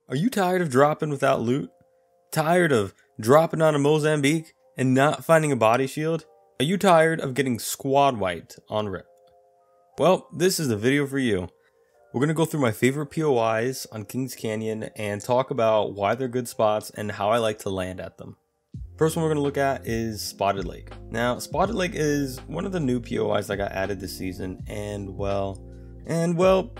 Are you tired of dropping without loot? Tired of dropping on a Mozambique and not finding a body shield? Are you tired of getting squad wiped on RIP? Well, this is the video for you. We're going to go through my favorite POIs on Kings Canyon and talk about why they're good spots and how I like to land at them. First one we're going to look at is Spotted Lake. Now, Spotted Lake is one of the new POIs that got added this season, and well, a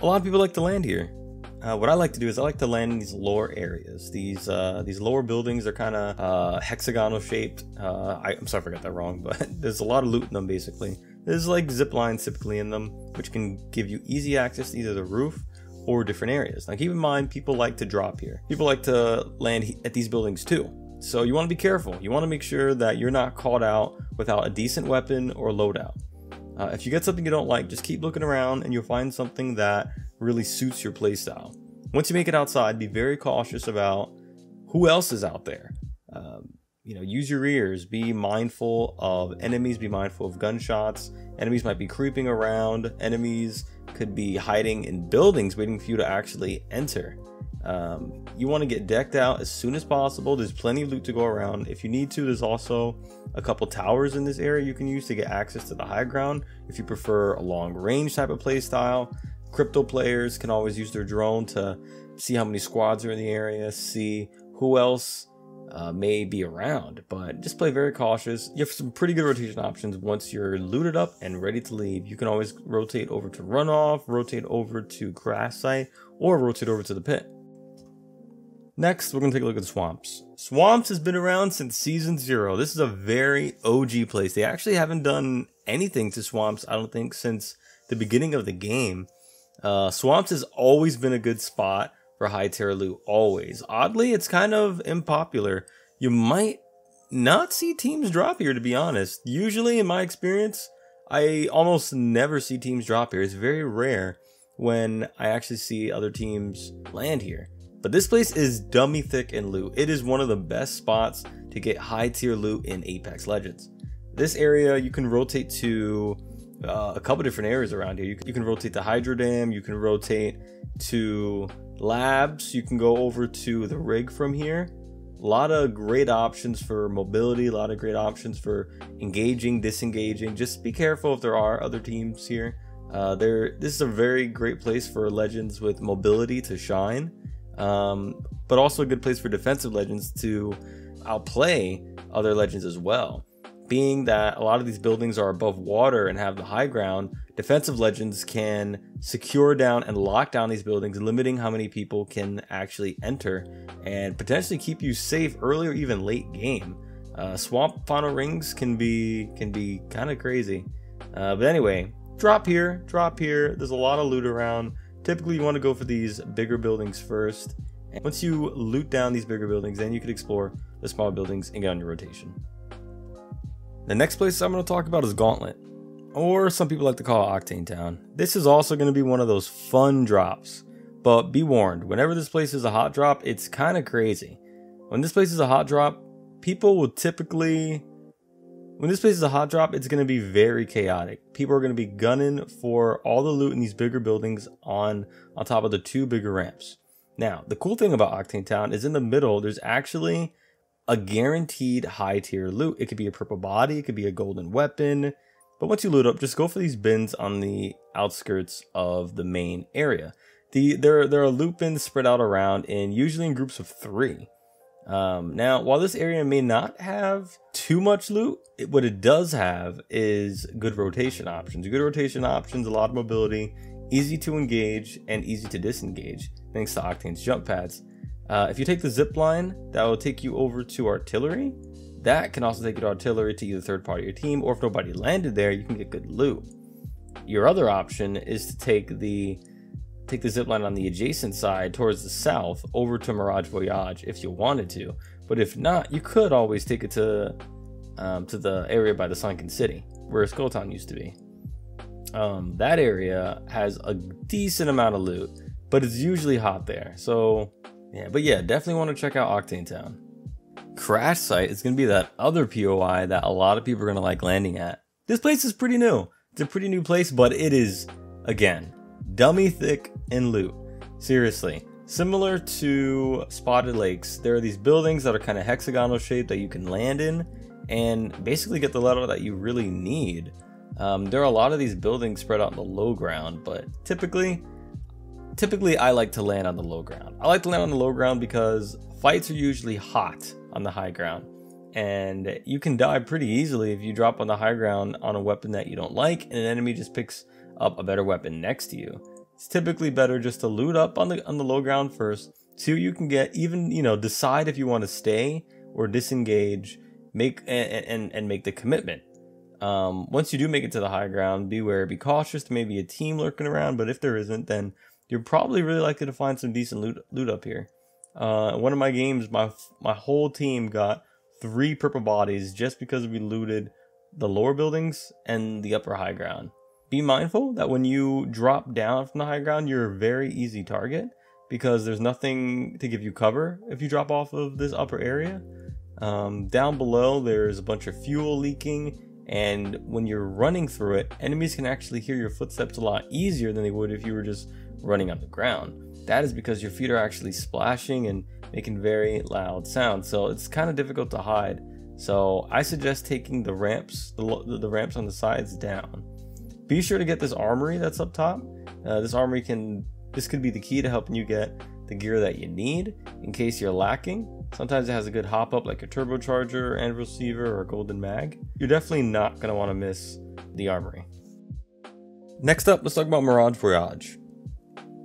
lot of people like to land here. What I like to do is I like to land in these lower areas. These lower buildings are kind of hexagonal shaped. I'm sorry if I got that wrong, but there's a lot of loot in them basically. There's like zip lines typically in them, which can give you easy access to either the roof or different areas. Now keep in mind, people like to drop here. People like to land at these buildings too. So you want to be careful. You want to make sure that you're not caught out without a decent weapon or loadout. If you get something you don't like, just keep looking around and you'll find something that really suits your playstyle. Once you make it outside, be very cautious about who else is out there. Use your ears, be mindful of enemies, be mindful of gunshots. Enemies might be creeping around. Enemies could be hiding in buildings waiting for you to actually enter. You want to get decked out as soon as possible. There's plenty of loot to go around. If you need to, there's also a couple towers in this area you can use to get access to the high ground if you prefer a long range type of play style. Crypto players can always use their drone to see how many squads are in the area, see who else may be around, but just play very cautious. You have some pretty good rotation options once you're looted up and ready to leave. You can always rotate over to Runoff, rotate over to Grass Site, or rotate over to the pit. Next, we're going to take a look at Swamps. Swamps has been around since Season 0. This is a very OG place. They actually haven't done anything to Swamps, I don't think, since the beginning of the game. Swamps has always been a good spot for high tier loot, always. Oddly, it's kind of unpopular. You might not see teams drop here, to be honest. Usually, in my experience, I almost never see teams drop here. It's very rare when I actually see other teams land here. But this place is dummy thick in loot. It is one of the best spots to get high tier loot in Apex Legends. This area, you can rotate to a couple different areas around here. You can rotate to Hydro Dam, you can rotate to Labs, you can go over to the rig from here. A lot of great options for mobility, a lot of great options for engaging, disengaging. Just be careful if there are other teams here. This is a very great place for Legends with mobility to shine, but also a good place for defensive Legends to outplay other Legends as well. Being that a lot of these buildings are above water and have the high ground, defensive Legends can secure down and lock down these buildings, limiting how many people can actually enter and potentially keep you safe early or even late game. Swamp final rings can be kind of crazy. But anyway, drop here. There's a lot of loot around. Typically you want to go for these bigger buildings first. And once you loot down these bigger buildings, then you can explore the smaller buildings and get on your rotation. The next place I'm going to talk about is Gauntlet, or some people like to call it Octane Town. This is also going to be one of those fun drops, but be warned, whenever this place is a hot drop, it's kind of crazy. When this place is a hot drop, people will typically, when this place is a hot drop, it's going to be very chaotic. People are going to be gunning for all the loot in these bigger buildings on top of the two bigger ramps. Now, the cool thing about Octane Town is in the middle, there's actually a guaranteed high tier loot. It could be a purple body, it could be a golden weapon, but once you loot up, just go for these bins on the outskirts of the main area. There are loot bins spread out around, and usually in groups of 3. Now, while this area may not have too much loot, what it does have is good rotation options. Good rotation options, a lot of mobility, easy to engage and easy to disengage, thanks to Octane's jump pads. If you take the zip line, that will take you over to artillery. That can also take you to artillery to either third party or team, or if nobody landed there, you can get good loot. Your other option is to take the zip line on the adjacent side towards the south over to Mirage Voyage if you wanted to. But if not, you could always take it to the area by the Sunken City, where Skull Town used to be. That area has a decent amount of loot, but it's usually hot there. So yeah, definitely want to check out Octane Town. Crash Site is going to be that other POI that a lot of people are going to like landing at. This place is pretty new. It's a pretty new place, but it is, again, dummy thick in loot. Seriously, Similar to Spotted Lakes, there are these buildings that are kind of hexagonal shaped that you can land in and basically get the level that you really need. There are a lot of these buildings spread out in the low ground, but typically I like to land on the low ground. I like to land on the low ground because fights are usually hot on the high ground, and you can die pretty easily if you drop on the high ground on a weapon that you don't like and an enemy just picks up a better weapon next to you. It's typically better just to loot up on the low ground first, so you can get even, decide if you want to stay or disengage, make the commitment. Once you do make it to the high ground, beware, be cautious. There may be a team lurking around, but if there isn't, then you're probably really likely to find some decent loot up here. One of my games, my whole team got 3 purple bodies just because we looted the lower buildings and the upper high ground. Be mindful that when you drop down from the high ground, you're a very easy target because there's nothing to give you cover if you drop off of this upper area. Down below, there's a bunch of fuel leaking, and when you're running through it, enemies can actually hear your footsteps a lot easier than they would if you were just running on the ground. That is because your feet are actually splashing and making very loud sounds, so it's kind of difficult to hide. So I suggest taking the ramps, the ramps on the sides down. Be sure to get this armory that's up top. This could be the key to helping you get the gear that you need in case you're lacking. Sometimes it has a good hop up like a turbocharger, anvil receiver, or golden mag. You're definitely not going to want to miss the armory. Next up, let's talk about Mirage Voyage.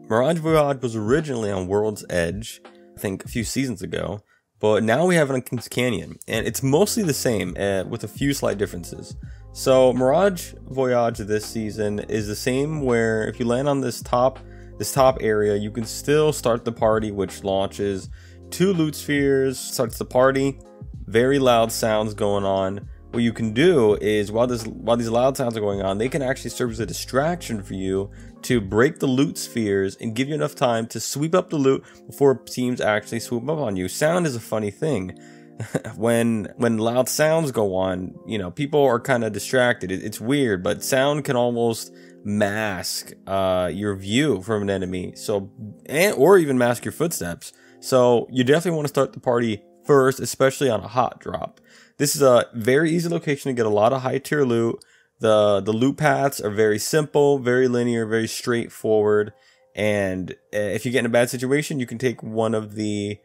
Mirage Voyage was originally on World's Edge, I think a few seasons ago, but now we have it on Kings Canyon, and it's mostly the same with a few slight differences. So Mirage Voyage this season is the same, where if you land on this top area, you can still start the party, which launches 2 loot spheres, starts the party, very loud sounds going on. What you can do is while these loud sounds are going on, they can actually serve as a distraction for you to break the loot spheres and give you enough time to sweep up the loot before teams actually swoop up on you. Sound is a funny thing. when loud sounds go on, people are kind of distracted. It's weird, but sound can almost mask your view from an enemy, or even mask your footsteps. So you definitely want to start the party first, especially on a hot drop. This is a very easy location to get a lot of high tier loot. The loot paths are very simple, very linear, very straightforward. And if you get in a bad situation, you can take one of these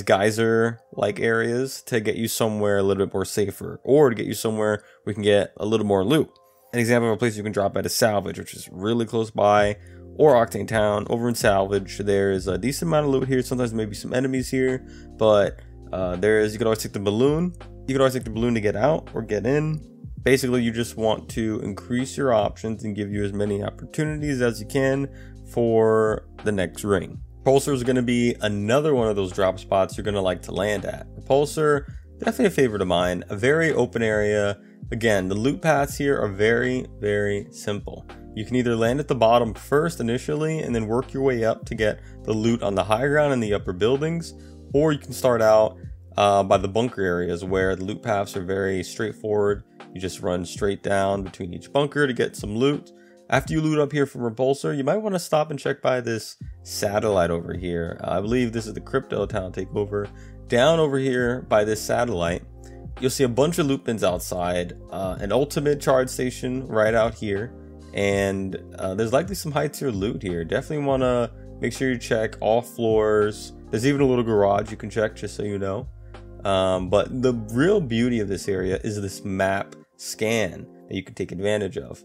geyser-like areas to get you somewhere a little bit more safer, or to get you somewhere where you can get a little more loot. An example of a place you can drop at is Salvage, which is really close by, or Octane Town. Over in Salvage, there's a decent amount of loot here. Sometimes maybe some enemies here, but you can always take the balloon. You can always take the balloon to get out or get in. Basically, you just want to increase your options and give you as many opportunities as you can for the next ring. Repulsor is going to be another one of those drop spots you're going to like to land at. Repulsor, definitely a favorite of mine. A very open area. Again, the loot paths here are very, very simple. You can either land at the bottom first initially and then work your way up to get the loot on the high ground and the upper buildings, or you can start out by the bunker areas where the loot paths are very straightforward. You just run straight down between each bunker to get some loot. After you loot up here from Repulsor, you might want to stop and check by this satellite over here. I believe this is the Crypto Town takeover. Down over here by this satellite, you'll see a bunch of loot bins outside, an ultimate charge station right out here, and there's likely some high tier loot here. Definitely want to make sure you check all floors. There's even a little garage you can check, just so you know. But the real beauty of this area is this map scan that you can take advantage of.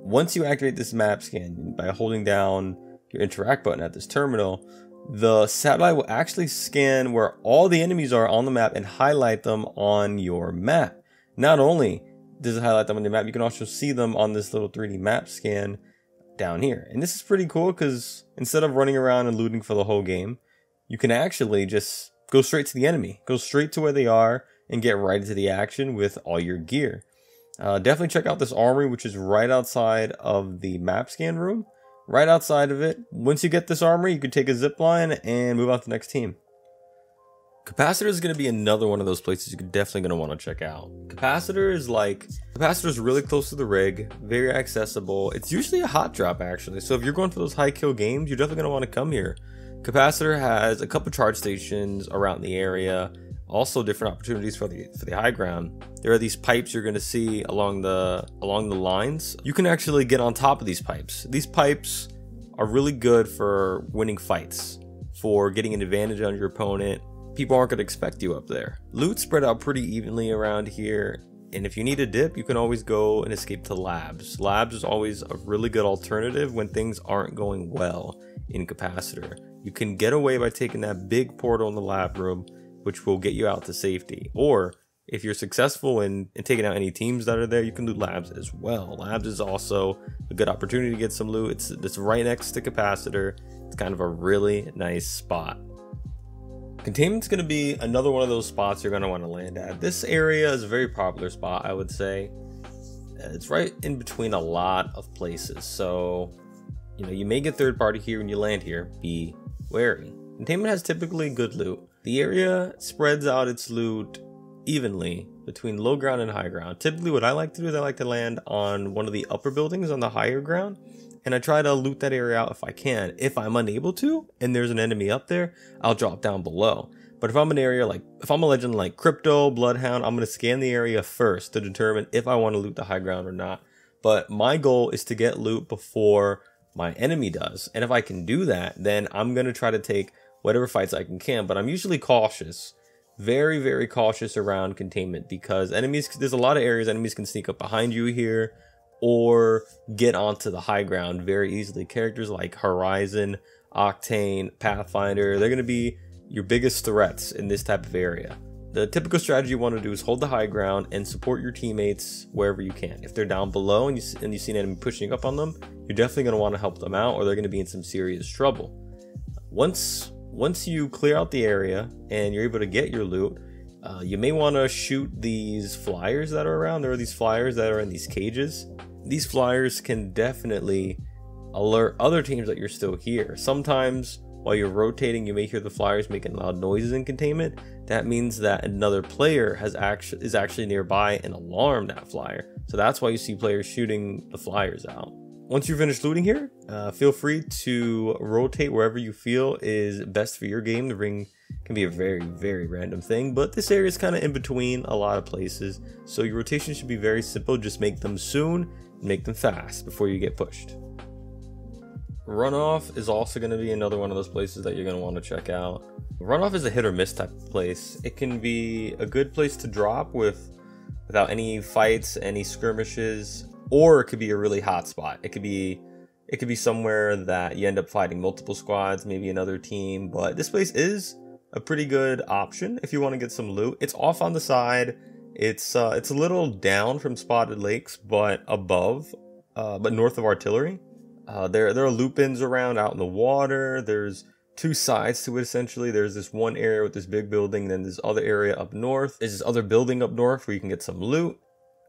Once you activate this map scan by holding down your interact button at this terminal, the satellite will actually scan where all the enemies are on the map and highlight them on your map. Not only does it highlight them on the map, you can also see them on this little 3D map scan down here. And this is pretty cool because instead of running around and looting for the whole game, you can actually just go straight to the enemy, go straight to where they are, and get right into the action with all your gear. Definitely check out this armory, which is right outside of the map scan room. Right outside of it. Once you get this armory, you can take a zip line and move on to the next team. Capacitor is going to be another one of those places you're definitely going to want to check out. Capacitor is really close to the rig, very accessible. It's usually a hot drop actually, so if you're going for those high kill games, you're definitely going to want to come here. Capacitor has a couple charge stations around the area, also different opportunities for the high ground. There are these pipes you're going to see along the lines. You can actually get on top of these pipes. These pipes are really good for winning fights, for getting an advantage on your opponent. People aren't going to expect you up there. Loot spread out pretty evenly around here, and if you need a dip, you can always go and escape to labs. Labs is always a really good alternative when things aren't going well in Capacitor. You can get away by taking that big portal in the lab room, which will get you out to safety. Or if you're successful in taking out any teams that are there, you can loot labs as well. Labs is also a good opportunity to get some loot. It's right next to Capacitor. It's kind of a really nice spot. Containment's going to be another one of those spots you're going to want to land at. This area is a very popular spot, I would say. It's right in between a lot of places, so you may get third party here when you land here. Be wary. Containment has typically good loot. The area spreads out its loot evenly between low ground and high ground. Typically what I like to do is I like to land on one of the upper buildings on the higher ground, and I try to loot that area out if I can. If I'm unable to, and there's an enemy up there, I'll drop down below. But if I'm if I'm a legend like Crypto, Bloodhound, I'm going to scan the area first to determine if I want to loot the high ground or not. But my goal is to get loot before my enemy does. And if I can do that, then I'm going to try to take whatever fights I can. But I'm usually cautious, very, very cautious around containment, because there's a lot of areas enemies can sneak up behind you here, or get onto the high ground very easily. Characters like Horizon, Octane, Pathfinder, they're going to be your biggest threats in this type of area. The typical strategy you want to do is hold the high ground and support your teammates wherever you can. If they're down below and you see an enemy pushing up on them, you're definitely going to want to help them out, or they're going to be in some serious trouble. Once you clear out the area and you're able to get your loot, you may want to shoot these flyers that are around. There are these flyers that are in these cages. These flyers can definitely alert other teams that you're still here. Sometimes while you're rotating, you may hear the flyers making loud noises in containment. That means that another player is actually nearby and alarmed that flyer. So that's why you see players shooting the flyers out. Once you're finished looting here, feel free to rotate wherever you feel is best for your game. The ring can be a very, very random thing, but this area is kind of in between a lot of places. So your rotation should be very simple. Just make them soon, make them fast before you get pushed. Runoff is also going to be another one of those places that you're going to want to check out. Runoff is a hit or miss type of place. It can be a good place to drop without any fights, any skirmishes, or it could be a really hot spot. It could be somewhere that you end up fighting multiple squads, maybe another team. But this place is a pretty good option if you want to get some loot. It's off on the side. It's a little down from Spotted Lakes, but north of Artillery. There are loot bins around out in the water. There's two sides to it essentially. There's this one area with this big building, then this other area up north. There's this other building up north where you can get some loot.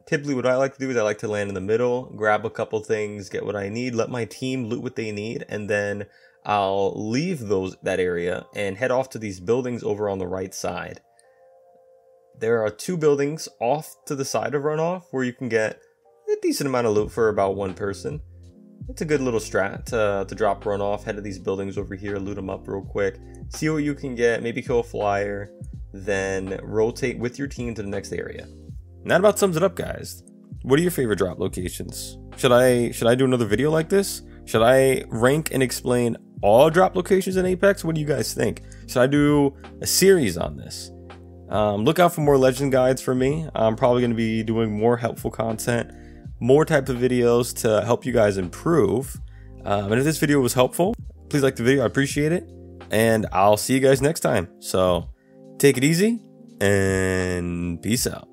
Typically what I like to do is I like to land in the middle, grab a couple things, get what I need, let my team loot what they need, and then I'll leave that area and head off to these buildings over on the right side. There are two buildings off to the side of Runoff where you can get a decent amount of loot for about one person. It's a good little strat to drop Runoff, head to these buildings over here, loot them up real quick, see what you can get, maybe kill a flyer, then rotate with your team to the next area. And that about sums it up, guys. What are your favorite drop locations? Should I do another video like this? Should I rank and explain all drop locations in Apex? What do you guys think? Should I do a series on this? Look out for more legend guides from me. I'm probably going to be doing more helpful content, more type of videos to help you guys improve. And if this video was helpful, please like the video. I appreciate it. And I'll see you guys next time. So take it easy and peace out.